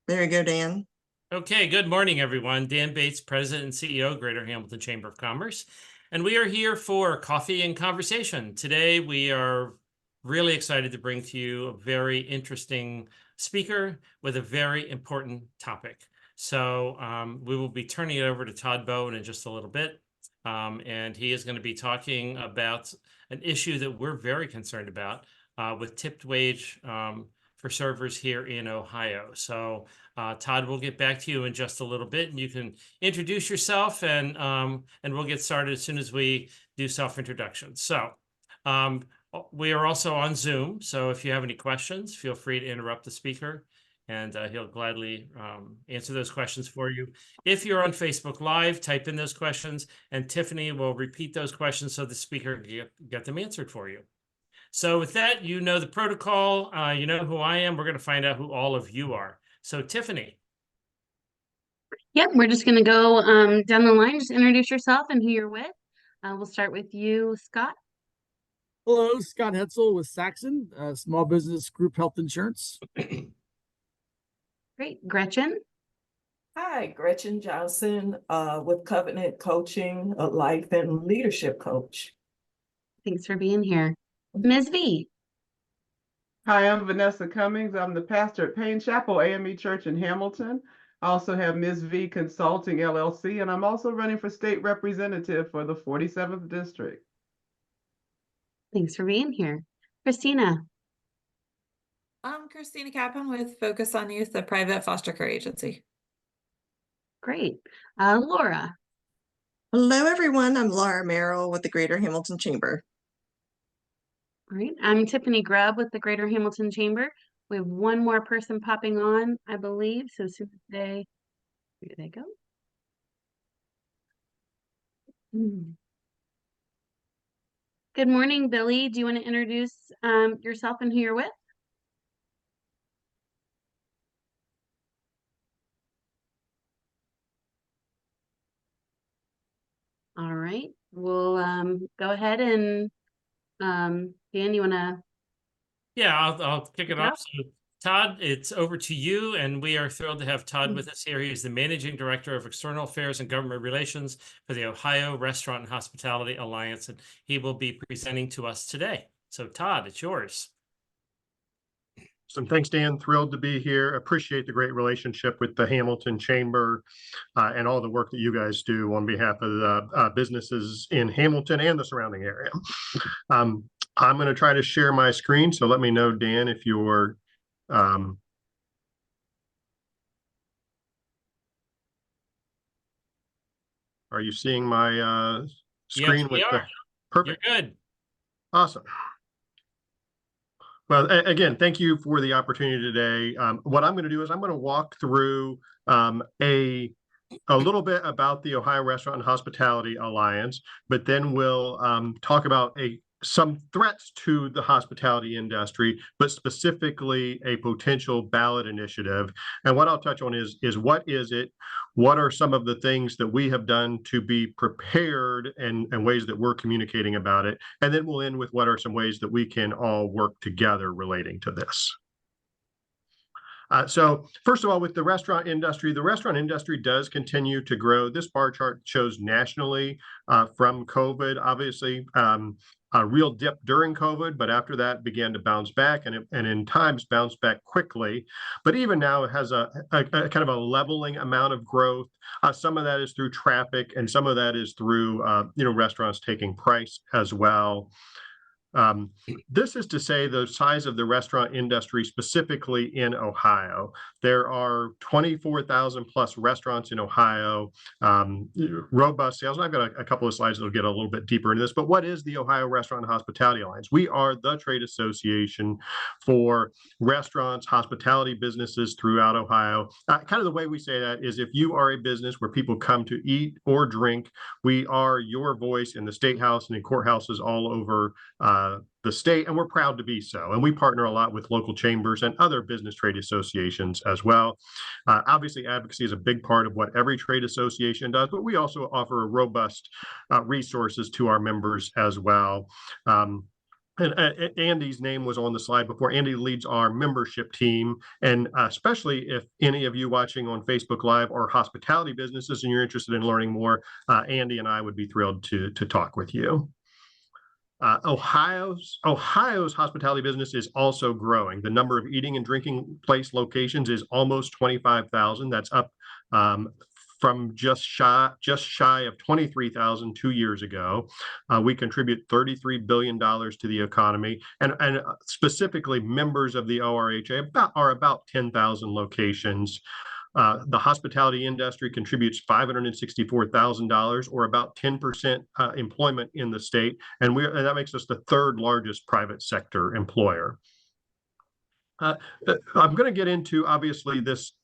There you go, Dan. Okay, good morning, everyone. Dan Bates, President and CEO, Greater Hamilton Chamber of Commerce. And we are here for coffee and conversation. Today, we are really excited to bring to you a very interesting speaker with a very important topic. So we will be turning it over to Tod Bowen in just a little bit. And he is going to be talking about an issue that we're very concerned about with tipped wage for servers here in Ohio. So Tod, we'll get back to you in just a little bit, and you can introduce yourself, and we'll get started as soon as we do self-introductions. So we are also on Zoom, so if you have any questions, feel free to interrupt the speaker, and he'll gladly answer those questions for you. If you're on Facebook Live, type in those questions, and Tiffany will repeat those questions so the speaker can get them answered for you. So with that, you know the protocol, you know who I am. We're going to find out who all of you are. So Tiffany. Yep, we're just going to go down the line. Just introduce yourself and who you're with. We'll start with you, Scott. Hello, Scott Hetzel with Saxon, Small Business Group Health Insurance. Great. Gretchen. Hi, Gretchen Johnson with Covenant Coaching, a life and leadership coach. Thanks for being here. Ms. V. Hi, I'm Vanessa Cummings. I'm the pastor at Payne Chapel AME Church in Hamilton. I also have Ms. V Consulting LLC, and I'm also running for state representative for the 47th District. Thanks for being here. Christina. I'm Christina Kaplan with Focus on Youth, a private foster care agency. Great. Laura. Hello, everyone. I'm Laura Merrill with the Greater Hamilton Chamber. Great. I'm Tiffany Grubb with the Greater Hamilton Chamber. We have one more person popping on, I believe. So as soon as here they go. Good morning, Billy. Do you want to introduce yourself and who you're with? All right. We'll go ahead and Dan, you want to? Yeah, I'll kick it off. So, Tod, it's over to you, and we are thrilled to have Tod with us here. He is the Managing Director of External Affairs and Government Relations for the Ohio Restaurant and Hospitality Alliance, and he will be presenting to us today. So, Tod, it's yours. So thanks, Dan. Thrilled to be here. Appreciate the great relationship with the Hamilton Chamber and all the work that you guys do on behalf of the businesses in Hamilton and the surrounding area. I'm going to try to share my screen, so let me know, Dan, if you're are you seeing my screen? Yes, we are. Perfect. You're good. Awesome. Well, again, thank you for the opportunity today. What I'm going to do is I'm going to walk through a little bit about the Ohio Restaurant and Hospitality Alliance, but then we'll talk about some threats to the hospitality industry, but specifically a potential ballot initiative. And what I'll touch on is what is it? What are some of the things that we have done to be prepared and ways that we're communicating about it? And then we'll end with what are some ways that we can all work together relating to this. So first of all, with the restaurant industry does continue to grow. This bar chart shows nationally from COVID, obviously a real dip during COVID, but after that began to bounce back and in times bounced back quickly. But even now it has a kind of a leveling amount of growth. Some of that is through traffic and some of that is through restaurants taking price as well. This is to say the size of the restaurant industry specifically in Ohio. There are 24,000 plus restaurants in Ohio, robust sales. And I've got a couple of slides that'll get a little bit deeper into this, but what is the Ohio Restaurant and Hospitality Alliance? We are the trade association for restaurants, hospitality businesses throughout Ohio. Kind of the way we say that is if you are a business where people come to eat or drink, we are your voice in the state house and in courthouses all over the state, and we're proud to be so. And we partner a lot with local chambers and other business trade associations as well. Obviously, advocacy is a big part of what every trade association does, but we also offer robust resources to our members as well. and Andy's name was on the slide before. Andy leads our membership team, and especially if any of you watching on Facebook Live are hospitality businesses and you're interested in learning more, Andy and I would be thrilled to talk with you. Ohio's hospitality business is also growing. The number of eating and drinking place locations is almost 25,000. That's up from just shy of 23,000 2 years ago. We contribute $33 billion to the economy, and specifically members of the ORHA are about 10,000 locations. The hospitality industry contributes $564,000, or about 10% employment in the state, and that makes us the third largest private sector employer. I'm going to get into, obviously, this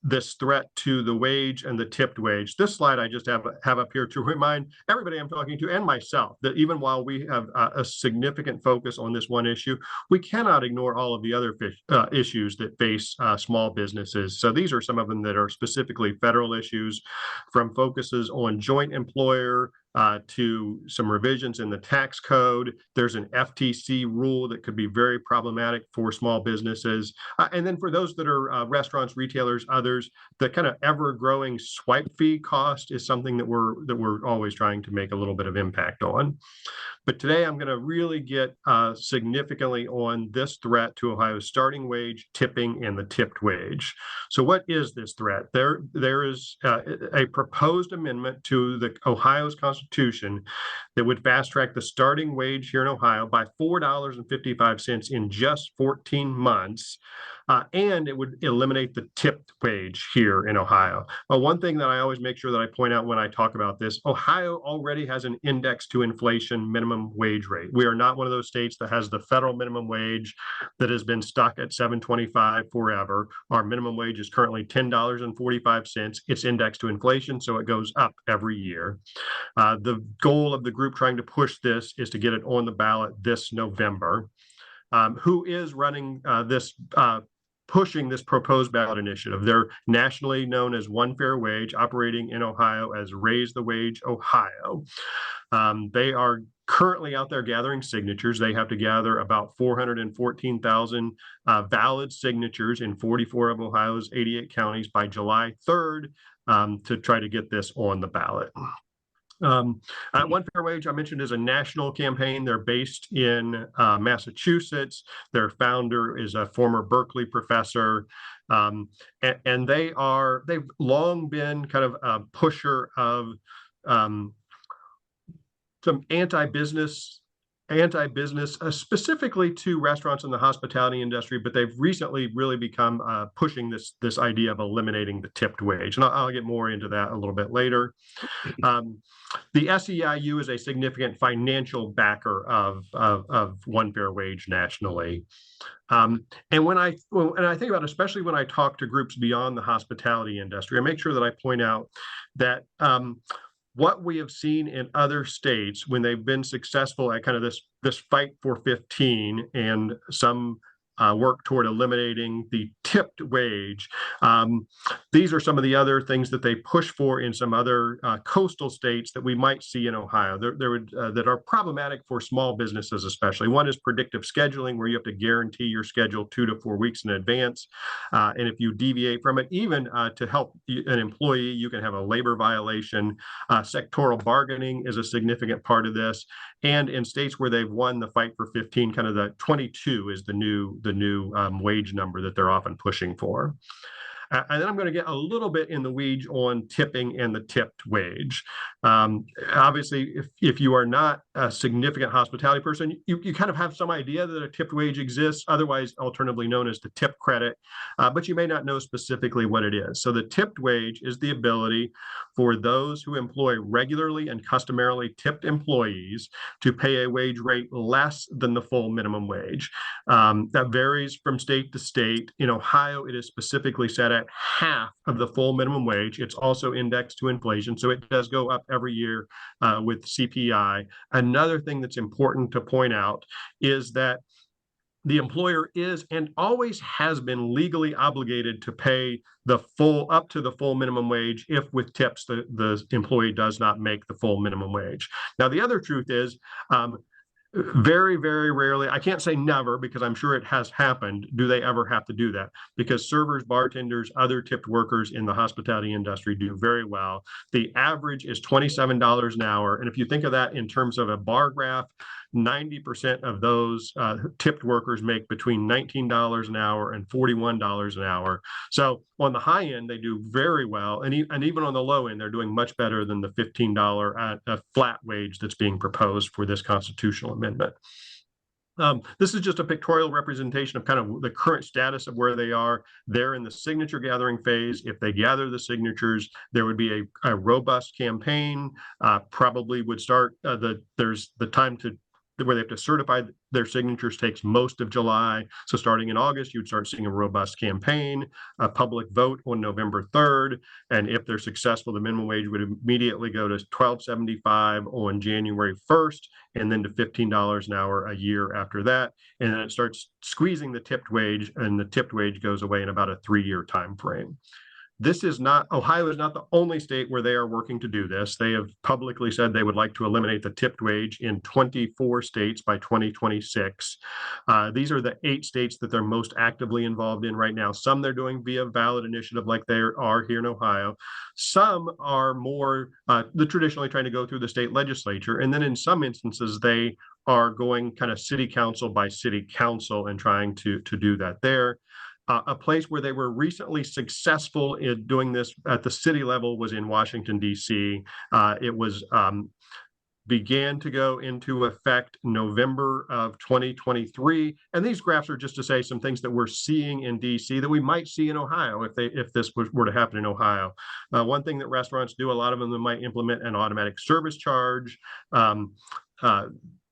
threat to the wage and the tipped wage. This slide I just have up here to remind everybody I'm talking to, and myself, that even while we have a significant focus on this one issue, we cannot ignore all of the other issues that face small businesses. So these are some of them that are specifically federal issues, from focuses on joint employer to some revisions in the tax code. There's an FTC rule that could be very problematic for small businesses. And then for those that are restaurants, retailers, others, the kind of ever-growing swipe fee cost is something that we're always trying to make a little bit of impact on. But today I'm going to really get significantly on this threat to Ohio's starting wage, tipping, and the tipped wage. So what is this threat? There is a proposed amendment to the Ohio's Constitution that would fast track the starting wage here in Ohio by $4.55 in just 14 months. And it would eliminate the tipped wage here in Ohio. One thing that I always make sure that I point out when I talk about this, Ohio already has an index to inflation minimum wage rate. We are not one of those states that has the federal minimum wage that has been stuck at $7.25 forever. Our minimum wage is currently $10.45. It's indexed to inflation, so it goes up every year. The goal of the group trying to push this is to get it on the ballot this November. Who is running pushing this proposed ballot initiative? They're nationally known as One Fair Wage, operating in Ohio as Raise the Wage Ohio. They are currently out there gathering signatures. They have to gather about 414,000 valid signatures in 44 of Ohio's 88 counties by July 3rd to try to get this on the ballot. One Fair Wage, I mentioned, is a national campaign. They're based in Massachusetts. Their founder is a former Berkeley professor. And they've long been kind of a pusher of some anti-business, specifically to restaurants in the hospitality industry, but they've recently really become pushing this idea of eliminating the tipped wage. And I'll get more into that a little bit later. The SEIU is a significant financial backer of One Fair Wage nationally. And when I think about it, especially when I talk to groups beyond the hospitality industry, I make sure that I point out that what we have seen in other states when they've been successful at kind of this fight for 15 and some work toward eliminating the tipped wage. These are some of the other things that they push for in some other coastal states that we might see in Ohio that are problematic for small businesses especially. One is predictive scheduling, where you have to guarantee your schedule 2 to 4 weeks in advance. And if you deviate from it, even to help an employee, you can have a labor violation. Sectoral bargaining is a significant part of this. And in states where they've won the fight for 15, kind of the 22 is the new wage number that they're often pushing for. And then I'm going to get a little bit in the weeds on tipping and the tipped wage. Obviously, if you are not a significant hospitality person, you kind of have some idea that a tipped wage exists, otherwise alternatively known as the tip credit, but you may not know specifically what it is. So the tipped wage is the ability for those who employ regularly and customarily tipped employees to pay a wage rate less than the full minimum wage. That varies from state to state. In Ohio, it is specifically set at half of the full minimum wage. It's also indexed to inflation, so it does go up every year with CPI. Another thing that's important to point out is that the employer is and always has been legally obligated to pay the full up to the full minimum wage if with tips the employee does not make the full minimum wage. Now, the other truth is Very, very rarely, I can't say never because I'm sure it has happened, do they ever have to do that, because servers, bartenders, other tipped workers in the hospitality industry do very well. The average is $27 an hour. And if you think of that in terms of a bar graph, 90% of those tipped workers make between $19 an hour and $41 an hour. So on the high end, they do very well. And even on the low end, they're doing much better than the $15 flat wage that's being proposed for this constitutional amendment. This is just a pictorial representation of kind of the current status of where they are. They're in the signature gathering phase. If they gather the signatures, there would be a robust campaign. Probably would start, there's the time to where they have to certify their signatures takes most of July. So starting in August, you'd start seeing a robust campaign, a public vote on November 3rd. And if they're successful, the minimum wage would immediately go to $12.75 on January 1st, and then to $15 an hour a year after that. And then it starts squeezing the tipped wage, and the tipped wage goes away in about a 3-year time frame. Ohio is not the only state where they are working to do this. They have publicly said they would like to eliminate the tipped wage in 24 states by 2026. These are the 8 states that they're most actively involved in right now. Some they're doing via ballot initiative like they are here in Ohio. Some are more traditionally trying to go through the state legislature. And then in some instances, they are going kind of city council by city council and trying to do that there. A place where they were recently successful in doing this at the city level was in Washington, D.C. It was began to go into effect November of 2023. And these graphs are just to say some things that we're seeing in DC that we might see in Ohio if this were to happen in Ohio. One thing that restaurants do, a lot of them might implement an automatic service charge.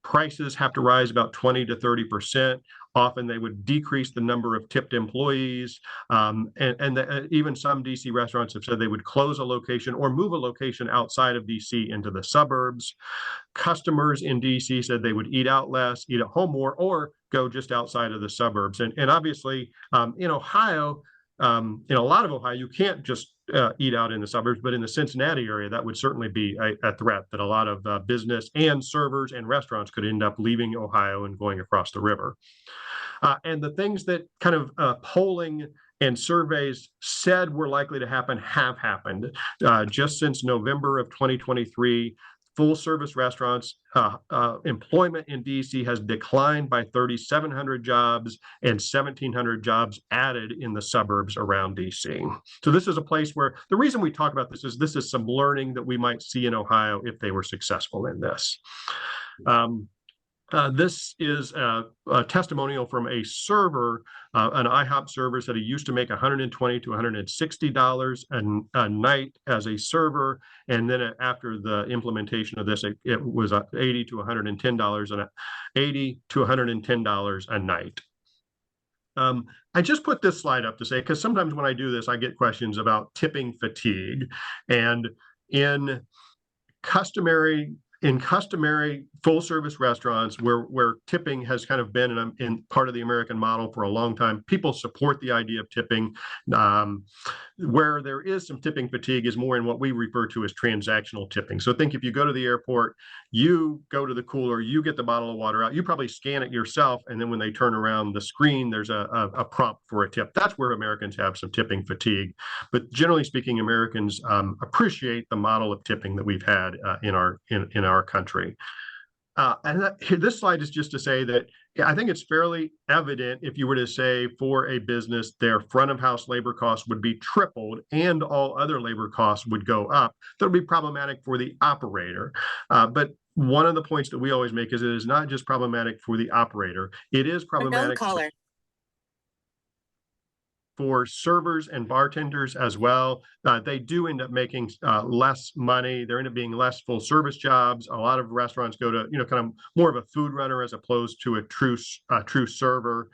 Prices have to rise about 20 to 30%. Often they would decrease the number of tipped employees. Even some DC restaurants have said they would close a location or move a location outside of DC into the suburbs. Customers in DC said they would eat out less, eat at home more, or go just outside of the suburbs. And obviously in Ohio, in a lot of Ohio, you can't just eat out in the suburbs, but in the Cincinnati area, that would certainly be a threat that a lot of business and servers and restaurants could end up leaving Ohio and going across the river. And the things that kind of polling and surveys said were likely to happen have happened. Just since November of 2023, full service restaurants employment in DC has declined by 3,700 jobs and 1,700 jobs added in the suburbs around DC. So this is a place where the reason we talk about this is some learning that we might see in Ohio if they were successful in this. This is a testimonial from a server, an IHOP server said he used to make $120 to $160 a night as a server. And then after the implementation of this, it was $80 to $110 a night. I just put this slide up to say, because sometimes when I do this, I get questions about tipping fatigue. And in customary full service restaurants where tipping has kind of been in part of the American model for a long time, people support the idea of tipping. Where there is some tipping fatigue is more in what we refer to as transactional tipping. So think if you go to the airport, you go to the cooler, you get the bottle of water out, you probably scan it yourself, and then when they turn around the screen, there's a prompt for a tip. That's where Americans have some tipping fatigue. But generally speaking, Americans appreciate the model of tipping that we've had in our country. This slide is just to say that I think it's fairly evident if you were to say for a business, their front of house labor costs would be tripled and all other labor costs would go up. That would be problematic for the operator. But one of the points that we always make is it is not just problematic for the operator. It is problematic for servers and bartenders as well. They do end up making less money. There end up being less full service jobs. A lot of restaurants go to, kind of more of a food runner as opposed to a true server.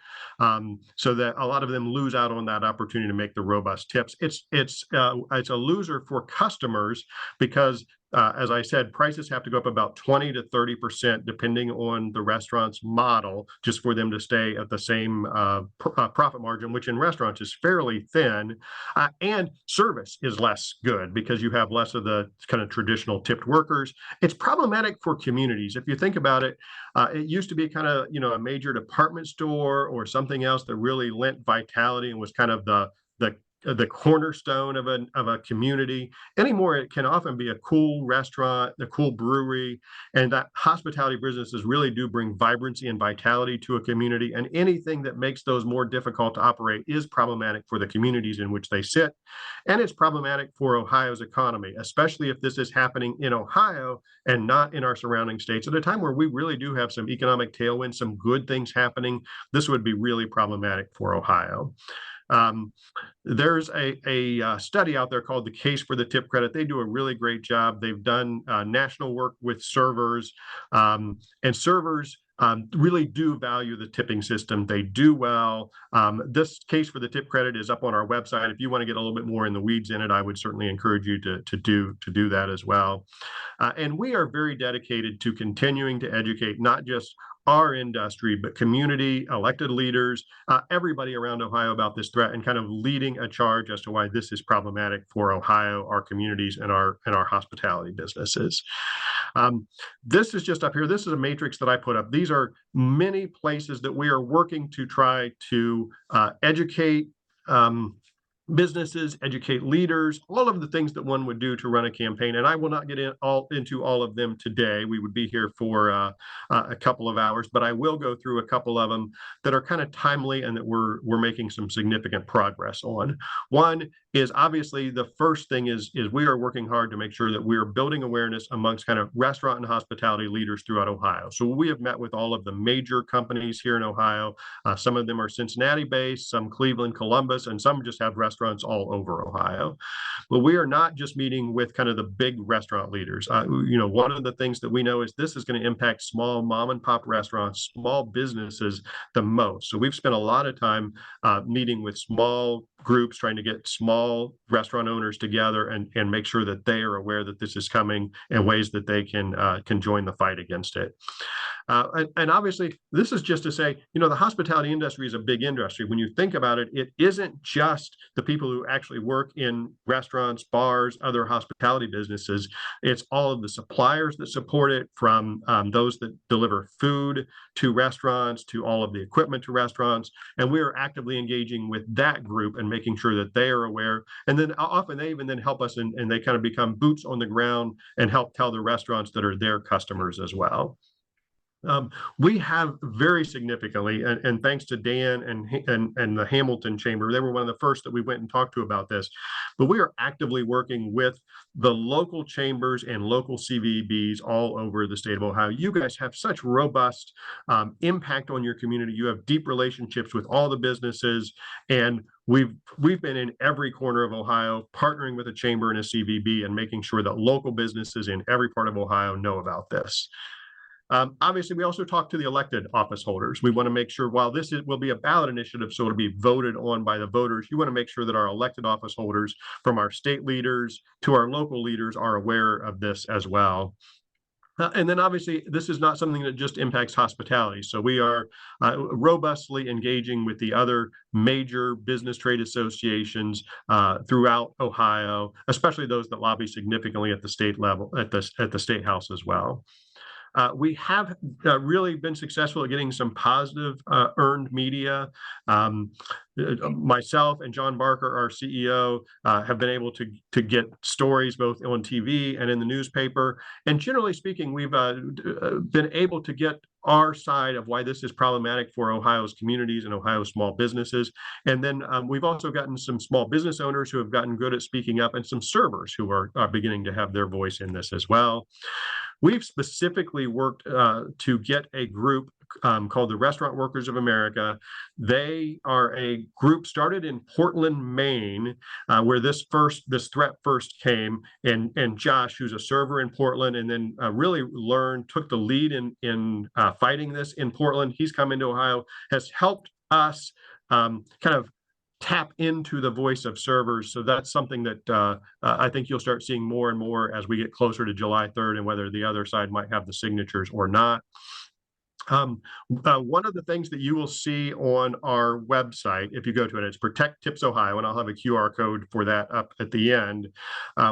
So that a lot of them lose out on that opportunity to make the robust tips. It's a loser for customers because as I said, prices have to go up about 20 to 30% depending on the restaurant's model, just for them to stay at the same profit margin, which in restaurants is fairly thin. And service is less good because you have less of the kind of traditional tipped workers. It's problematic for communities. If you think about it, it used to be kind of, a major department store or something else that really lent vitality and was kind of the cornerstone of a community. Anymore, it can often be a cool restaurant, a cool brewery, and that hospitality businesses really do bring vibrancy and vitality to a community. And anything that makes those more difficult to operate is problematic for the communities in which they sit. And it's problematic for Ohio's economy, especially if this is happening in Ohio and not in our surrounding states at a time where we really do have some economic tailwinds, some good things happening. This would be really problematic for Ohio. There's a study out there called The Case for the Tip Credit. They do a really great job. They've done national work with servers, and servers really do value the tipping system. They do well. This Case for the Tip Credit is up on our website. If you want to get a little bit more in the weeds in it, I would certainly encourage you to do that as well. And we are very dedicated to continuing to educate not just our industry, but community, elected leaders, everybody around Ohio about this threat, and kind of leading a charge as to why this is problematic for Ohio, our communities, and our hospitality businesses. This is just up here. This is a matrix that I put up. These are many places that we are working to try to educate businesses, educate leaders, all of the things that one would do to run a campaign. And I will not get into all of them today. We would be here for a couple of hours, but I will go through a couple of them that are kind of timely and that we're making some significant progress on. One is obviously the first thing is we are working hard to make sure that we are building awareness amongst kind of restaurant and hospitality leaders throughout Ohio. So we have met with all of the major companies here in Ohio. Some of them are Cincinnati based, some Cleveland, Columbus, and some just have restaurants all over Ohio. But we are not just meeting with kind of the big restaurant leaders. One of the things that we know is this is going to impact small mom and pop restaurants, small businesses the most. So we've spent a lot of time meeting with small groups, trying to get small restaurant owners together and make sure that they are aware that this is coming and ways that they can join the fight against it. And obviously, this is just to say, the hospitality industry is a big industry. When you think about it, it isn't just the people who actually work in restaurants, bars, other hospitality businesses. It's all of the suppliers that support it, from those that deliver food to restaurants, to all of the equipment to restaurants. And we are actively engaging with that group and making sure that they are aware. And then often they even then help us and they kind of become boots on the ground and help tell the restaurants that are their customers as well. We have very significantly, and thanks to Dan and the Hamilton Chamber, they were one of the first that we went and talked to about this, but we are actively working with the local chambers and local CVBs all over the state of Ohio. You guys have such robust impact on your community. You have deep relationships with all the businesses, and we've been in every corner of Ohio, partnering with a chamber and a CVB and making sure that local businesses in every part of Ohio know about this. Obviously, we also talk to the elected office holders. We want to make sure, while this will be a ballot initiative, so it'll be voted on by the voters, you want to make sure that our elected office holders, from our state leaders to our local leaders, are aware of this as well. And then obviously, this is not something that just impacts hospitality. So we are robustly engaging with the other major business trade associations throughout Ohio, especially those that lobby significantly at the state level, at the state house as well. We have really been successful at getting some positive earned media. Myself and John Barker, our CEO, have been able to get stories both on TV and in the newspaper. And generally speaking, we've been able to get our side of why this is problematic for Ohio's communities and Ohio's small businesses. And then we've also gotten some small business owners who have gotten good at speaking up, and some servers who are beginning to have their voice in this as well. We've specifically worked to get a group called the Restaurant Workers of America. They are a group started in Portland, Maine, where this threat first came. And Josh, who's a server in Portland, and then really took the lead in fighting this in Portland. He's come into Ohio, has helped us kind of tap into the voice of servers. So that's something that I think you'll start seeing more and more as we get closer to July 3rd and whether the other side might have the signatures or not. One of the things that you will see on our website, if you go to it, it's Protect Tips Ohio, and I'll have a QR code for that up at the end.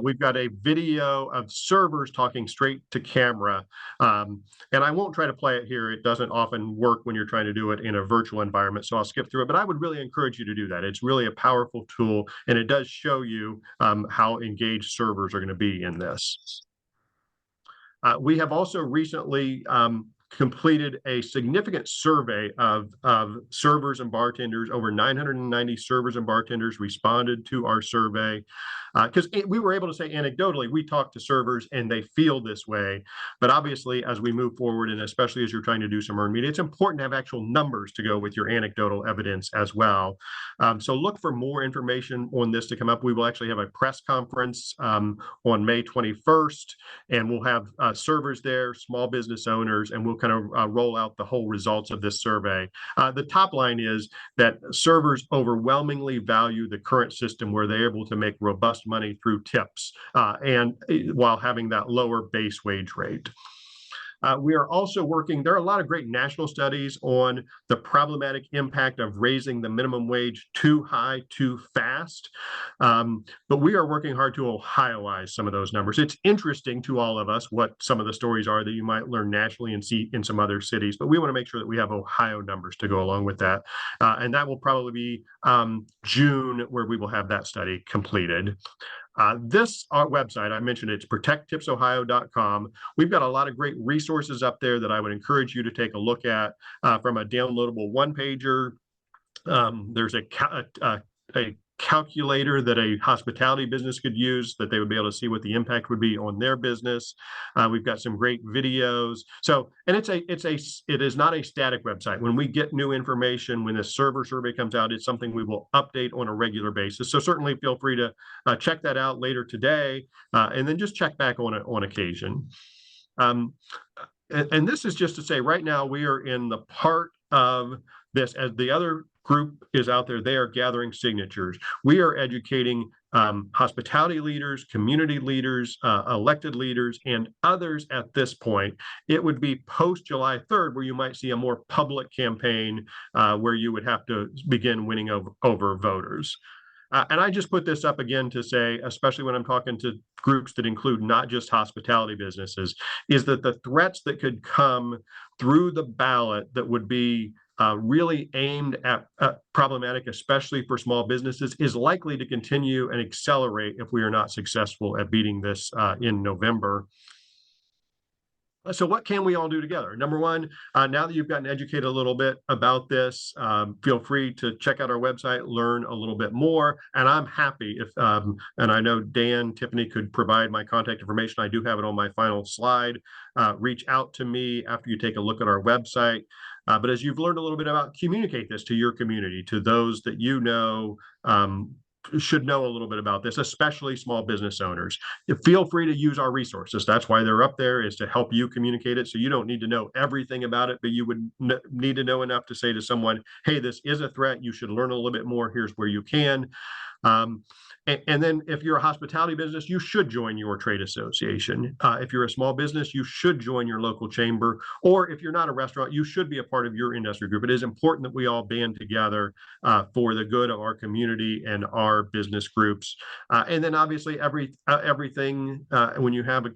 We've got a video of servers talking straight to camera, and I won't try to play it here. It doesn't often work when you're trying to do it in a virtual environment, so I'll skip through it, but I would really encourage you to do that. It's really a powerful tool, and it does show you how engaged servers are going to be in this. We have also recently completed a significant survey of servers and bartenders. Over 990 servers and bartenders responded to our survey, because we were able to say anecdotally, we talk to servers and they feel this way. But obviously, as we move forward, and especially as you're trying to do some earned media, it's important to have actual numbers to go with your anecdotal evidence as well. So look for more information on this to come up. We will actually have a press conference on May 21st, and we'll have servers there, small business owners, and we'll kind of roll out the whole results of this survey. The top line is that servers overwhelmingly value the current system where they're able to make robust money through tips and while having that lower base wage rate. We are also working, there are a lot of great national studies on the problematic impact of raising the minimum wage too high, too fast. But we are working hard to Ohioize some of those numbers. It's interesting to all of us what some of the stories are that you might learn nationally and see in some other cities, but we want to make sure that we have Ohio numbers to go along with that. And that will probably be June where we will have that study completed. This our website, I mentioned it's protecttipsohio.com. We've got a lot of great resources up there that I would encourage you to take a look at, from a downloadable one-pager. There's a calculator that a hospitality business could use that they would be able to see what the impact would be on their business. We've got some great videos. So, and it is not a static website. When we get new information, when the server survey comes out, it's something we will update on a regular basis. So certainly feel free to check that out later today, and then just check back on occasion. And this is just to say, right now we are in the part of this, as the other group is out there, they are gathering signatures. We are educating hospitality leaders, community leaders, elected leaders, and others at this point. It would be post July 3rd where you might see a more public campaign where you would have to begin winning over voters. And I just put this up again to say, especially when I'm talking to groups that include not just hospitality businesses, is that the threats that could come through the ballot that would be really aimed at problematic, especially for small businesses, is likely to continue and accelerate if we are not successful at beating this in November. So what can we all do together? Number one, now that you've gotten educated a little bit about this, feel free to check out our website, learn a little bit more. And I'm happy if, and I know Dan, Tiffany could provide my contact information. I do have it on my final slide. Reach out to me after you take a look at our website. But as you've learned a little bit about, communicate this to your community, to those that you know should know a little bit about this, especially small business owners. Feel free to use our resources. That's why they're up there, is to help you communicate it. So you don't need to know everything about it, but you would need to know enough to say to someone, hey, this is a threat. You should learn a little bit more. Here's where you can. And then if you're a hospitality business, you should join your trade association. If you're a small business, you should join your local chamber. Or if you're not a restaurant, you should be a part of your industry group. It is important that we all band together for the good of our community and our business groups. And then obviously everything, when you have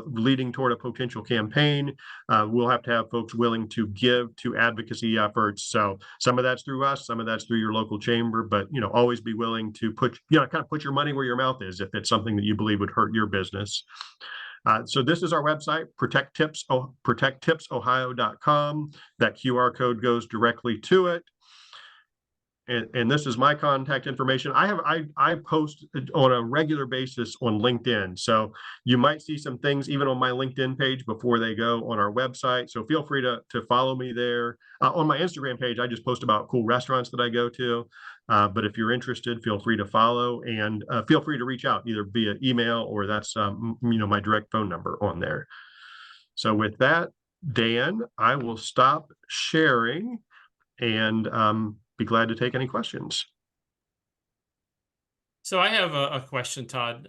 leading toward a potential campaign, we'll have to have folks willing to give to advocacy efforts. So some of that's through us, some of that's through your local chamber, but always be willing to put your money where your mouth is if it's something that you believe would hurt your business. So this is our website, protecttipsohio.com. That QR code goes directly to it. And this is my contact information. I post on a regular basis on LinkedIn. So you might see some things even on my LinkedIn page before they go on our website. So feel free to follow me there. On my Instagram page, I just post about cool restaurants that I go to. But if you're interested, feel free to follow, and feel free to reach out either via email, or that's my direct phone number on there. So with that, Dan, I will stop sharing and be glad to take any questions. So I have a question, Todd.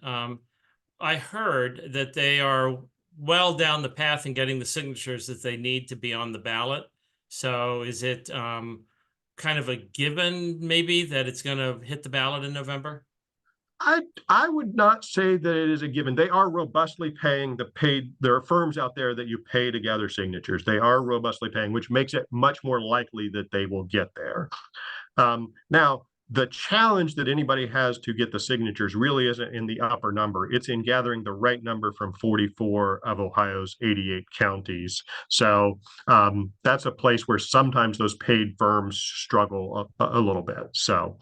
I heard that they are well down the path in getting the signatures that they need to be on the ballot. So is it kind of a given maybe that it's going to hit the ballot in November? I would not say that it is a given. They are robustly paying there are firms out there that you pay to gather signatures. They are robustly paying, which makes it much more likely that they will get there. Now, the challenge that anybody has to get the signatures really isn't in the upper number. It's in gathering the right number from 44 of Ohio's 88 counties. So that's a place where sometimes those paid firms struggle a little bit. So,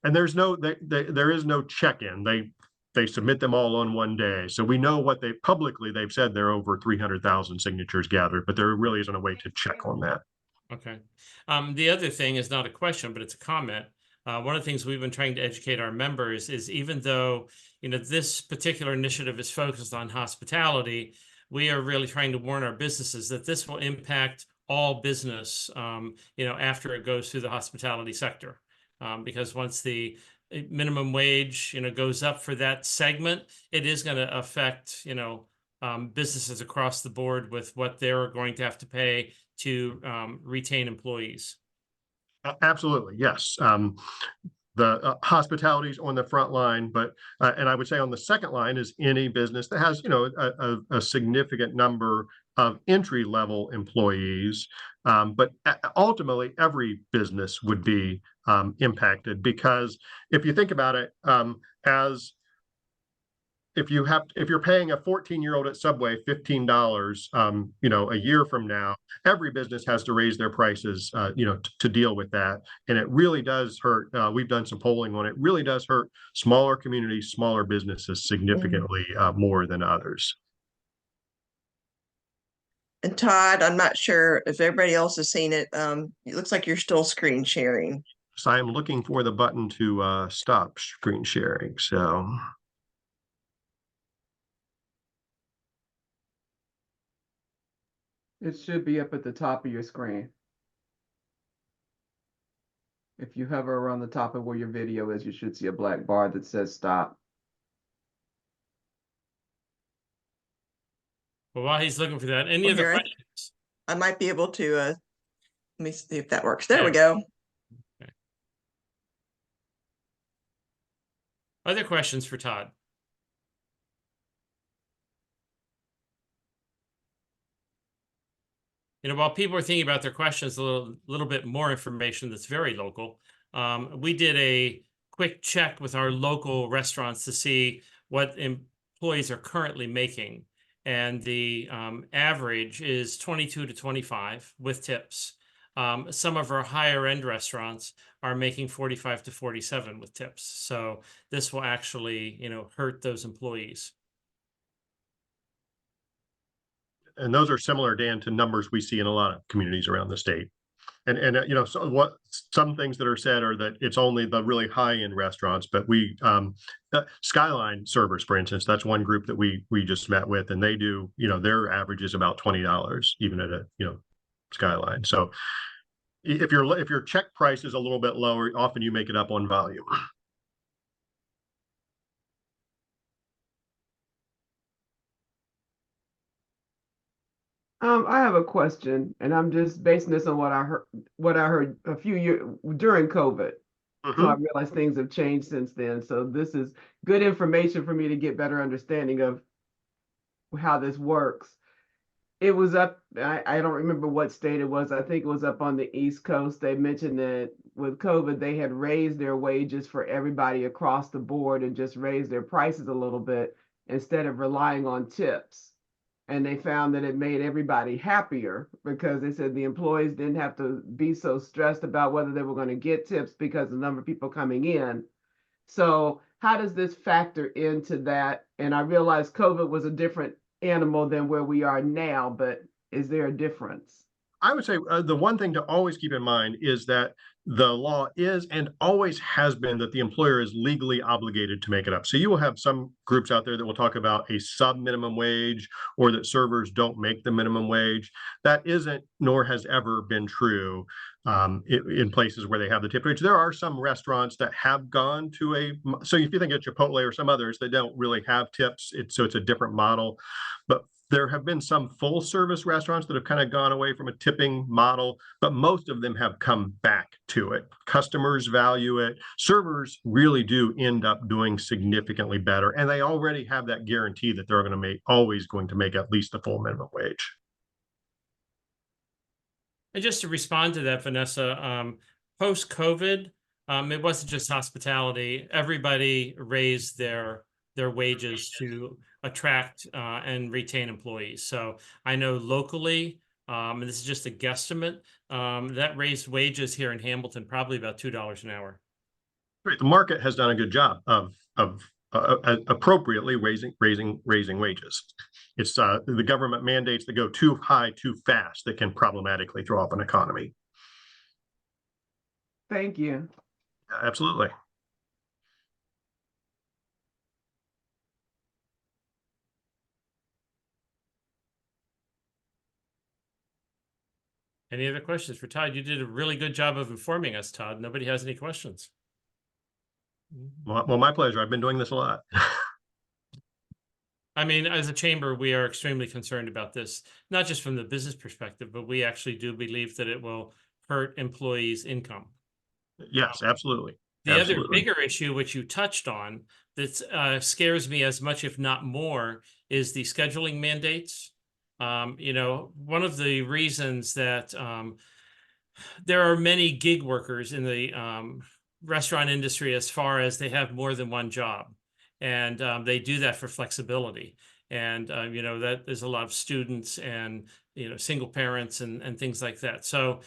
and there is no check-in. They submit them all on one day. So we know what they've said they're over 300,000 signatures gathered, but there really isn't a way to check on that. Okay. The other thing is not a question, but it's a comment. One of the things we've been trying to educate our members is, even though, this particular initiative is focused on hospitality, we are really trying to warn our businesses that this will impact all business, after it goes through the hospitality sector. Because once the minimum wage, goes up for that segment, it is going to affect, businesses across the board with what they're going to have to pay to retain employees. Absolutely, yes. The hospitality's on the front line, but and I would say on the second line is any business that has a significant number of entry-level employees. But ultimately, every business would be impacted, because if you think about it, if you're paying a 14-year-old at Subway $15, a year from now, every business has to raise their prices, to deal with that. And it really does hurt. We've done some polling on it. It really does hurt smaller communities, smaller businesses significantly more than others. And Todd, I'm not sure if everybody else has seen it. It looks like you're still screen sharing. So I am looking for the button to stop screen sharing. So. It should be up at the top of your screen. If you hover around the top of where your video is, you should see a black bar that says stop. Well, while he's looking for that, any other questions? I might be able to, let me see if that works. There we Yeah. go. Okay. Other questions for Todd? While people are thinking about their questions, a little bit more information that's very local. We did a quick check with our local restaurants to see what employees are currently making. And the average is 22 to 25 with tips. Some of our higher end restaurants are making 45 to 47 with tips. So this will actually, hurt those employees. And those are similar, Dan, to numbers we see in a lot of communities around the state. And so some things that are said are that it's only the really high end restaurants, but we Skyline servers, for instance, that's one group that we just met with, and they do, their average is about $20 even at a Skyline. So if your check price is a little bit lower, often you make it up on volume. I have a question, and I'm just basing this on what I heard a few years during COVID. So I realize things have changed since then. So this is good information for me to get better understanding of how this works. It was up, I don't remember what state it was. I think it was up on the East Coast. They mentioned that with COVID, they had raised their wages for everybody across the board and just raised their prices a little bit instead of relying on tips. And they found that it made everybody happier, because they said the employees didn't have to be so stressed about whether they were going to get tips because of the number of people coming in. So how does this factor into that? And I realize COVID was a different animal than where we are now, but is there a difference? I would say the one thing to always keep in mind is that the law is and always has been that the employer is legally obligated to make it up. So you will have some groups out there that will talk about a sub minimum wage or that servers don't make the minimum wage. That isn't nor has ever been true in places where they have the tip wage. There are some restaurants that have gone to so if you think of Chipotle or some others, they don't really have tips. So it's a different model. But there have been some full service restaurants that have kind of gone away from a tipping model, but most of them have come back to it. Customers value it. Servers really do end up doing significantly better. And they already have that guarantee that they're always going to make at least the full minimum wage. And just to respond to that, Vanessa, post-COVID, it wasn't just hospitality. Everybody raised their wages to attract and retain employees. So I know locally, and this is just a guesstimate, that raised wages here in Hamilton probably about $2 an hour. Right. The market has done a good job of appropriately raising wages. It's the government mandates that go too high too fast that can problematically throw off an economy. Thank you. Absolutely. Any other questions for Todd? You did a really good job of informing us, Todd. Nobody has any questions. Well, my pleasure. I've been doing this a lot. I mean, as a chamber, we are extremely concerned about this, not just from the business perspective, but we actually do believe that it will hurt employees' income. Yes, absolutely. The other Absolutely. bigger issue, which you touched on, that scares me as much, if not more, is the scheduling mandates. You know, one of the reasons that there are many gig workers in the restaurant industry as far as they have more than one job. And they do that for flexibility. And, you know, that there's a lot of students and, you know, single parents and things like that. So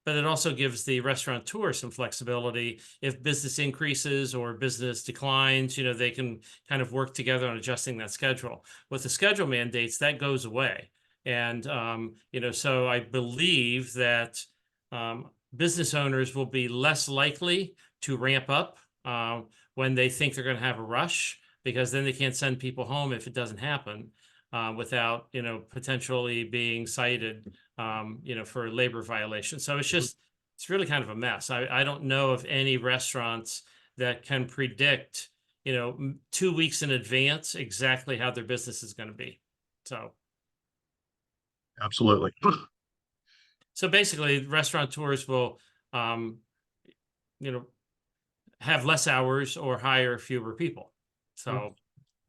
but it also gives the restaurateur some flexibility. If business increases or business declines, you know, they can kind of work together on adjusting that schedule. With the schedule mandates, that goes away. And, you know, so I believe that business owners will be less likely to ramp up when they think they're going to have a rush, because then they can't send people home if it doesn't happen without, you know, potentially being cited, you know, for labor violation. So it's really kind of a mess. I don't know of any restaurants that can predict, you know, 2 weeks in advance exactly how their business is going to be. So. Absolutely. So basically, restaurateurs will, you know, have less hours or hire fewer people. So,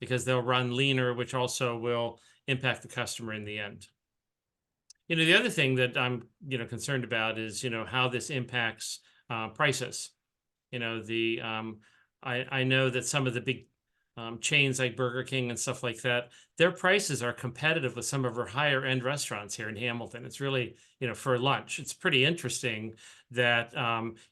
because they'll run leaner, which also will impact the customer in the end. You know, the other thing that I'm, you know, concerned about is, you know, how this impacts prices. You know, I know that some of the big chains like Burger King and stuff like that, their prices are competitive with some of our higher end restaurants here in Hamilton. It's really, you know, for lunch, it's pretty interesting that,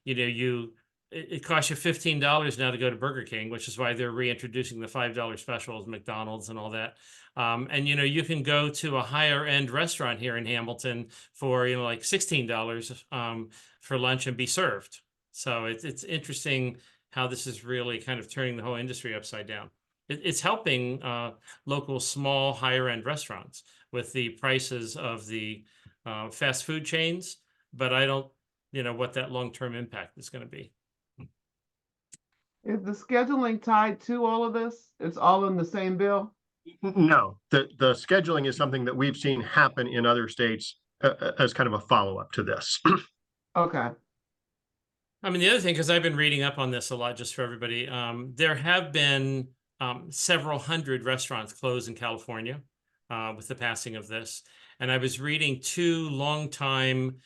you know, it costs you $15 now to go to Burger King, which is why they're reintroducing the $5 specials, McDonald's and all that. And, you know, you can go to a higher end restaurant here in Hamilton for, you know, like $16 for lunch and be served. So it's interesting how this is really kind of turning the whole industry upside down. It's helping local small higher end restaurants with the prices of the fast food chains, but I don't, you know, what that long-term impact is going to be. Is the scheduling tied to all of this? It's all in the same bill? No, the scheduling is something that we've seen happen in other states as kind of a follow-up to this. Okay. I mean, the other thing, because I've been reading up on this a lot, just for everybody, there have been several hundred restaurants closed in California with the passing of this. And I was reading 2 longtime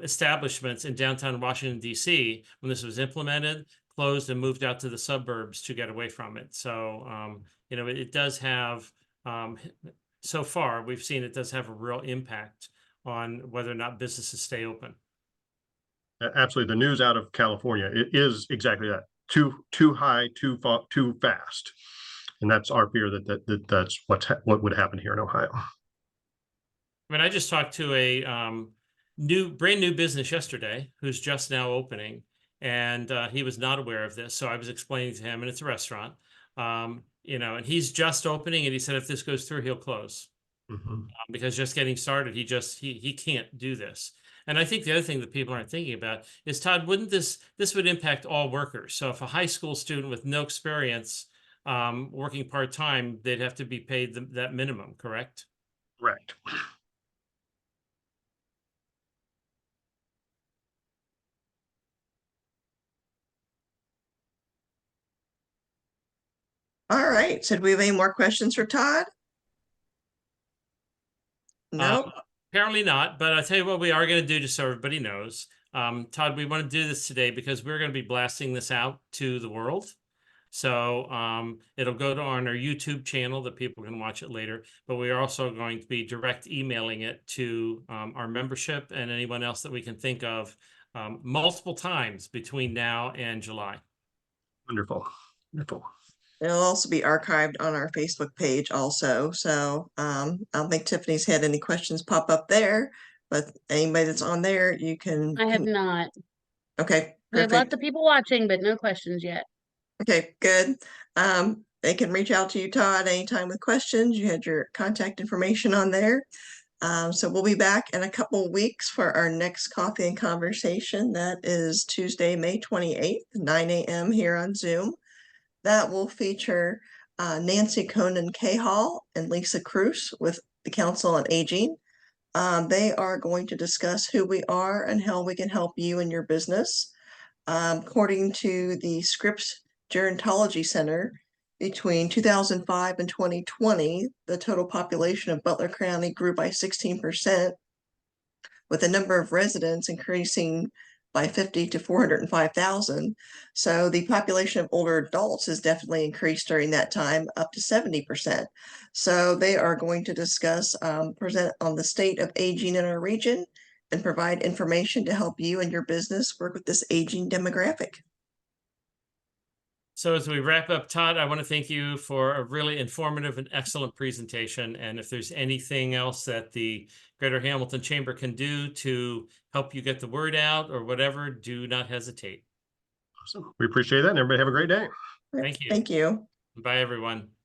establishments in downtown Washington, D.C., when this was implemented, closed and moved out to the suburbs to get away from it. So, you know, it does have, so far, we've seen it does have a real impact on whether or not businesses stay open. Absolutely. The news out of California is exactly that. Too high, too fast. And that's our fear that's what would happen here in Ohio. I mean, I just talked to a brand new business yesterday who's just now opening, and he was not aware of this. So I was explaining to him, and it's a restaurant, you know, and he's just opening, and he said if this goes through, he'll close. Because just getting started, he can't do this. And I think the other thing that people aren't thinking about is, Todd, wouldn't this would impact all workers? So if a high school student with no experience working part-time, they'd have to be paid that minimum, correct? Correct. All right. So do we have any more questions for Todd? Nope. Apparently not, but I'll tell you what we are going to do, just so everybody knows. Todd, we want to do this today because we're going to be blasting this out to the world. So it'll go on our YouTube channel that people can watch it later, but we are also going to be direct emailing it to our membership and anyone else that we can think of multiple times between now and July. Wonderful. Wonderful. It'll also be archived on our Facebook page also. So I don't think Tiffany's had any questions pop up there, but anybody that's on there, you can. I have not. Okay, We have perfect. lots of people watching, but no questions yet. Okay, good. They can reach out to you, Todd, anytime with questions. You had your contact information on there. So we'll be back in a couple of weeks for our next coffee and conversation. That is Tuesday, May 28th, 9 a.m. here on Zoom. That will feature Nancy Conan Cahall and Lisa Cruz with the Council on Aging. They are going to discuss who we are and how we can help you in your business. According to the Scripps Gerontology Center, between 2005 and 2020, the total population of Butler County grew by 16%, with the number of residents increasing by 50 to 405,000. So the population of older adults has definitely increased during that time, up to 70%. So they are going to discuss, present on the state of aging in our region and provide information to help you and your business work with this aging demographic. So as we wrap up, Todd, I want to thank you for a really informative and excellent presentation. And if there's anything else that the Greater Hamilton Chamber can do to help you get the word out or whatever, do not hesitate. Awesome. We appreciate that, and everybody have a great day. Thank you. Thank you. Bye, everyone.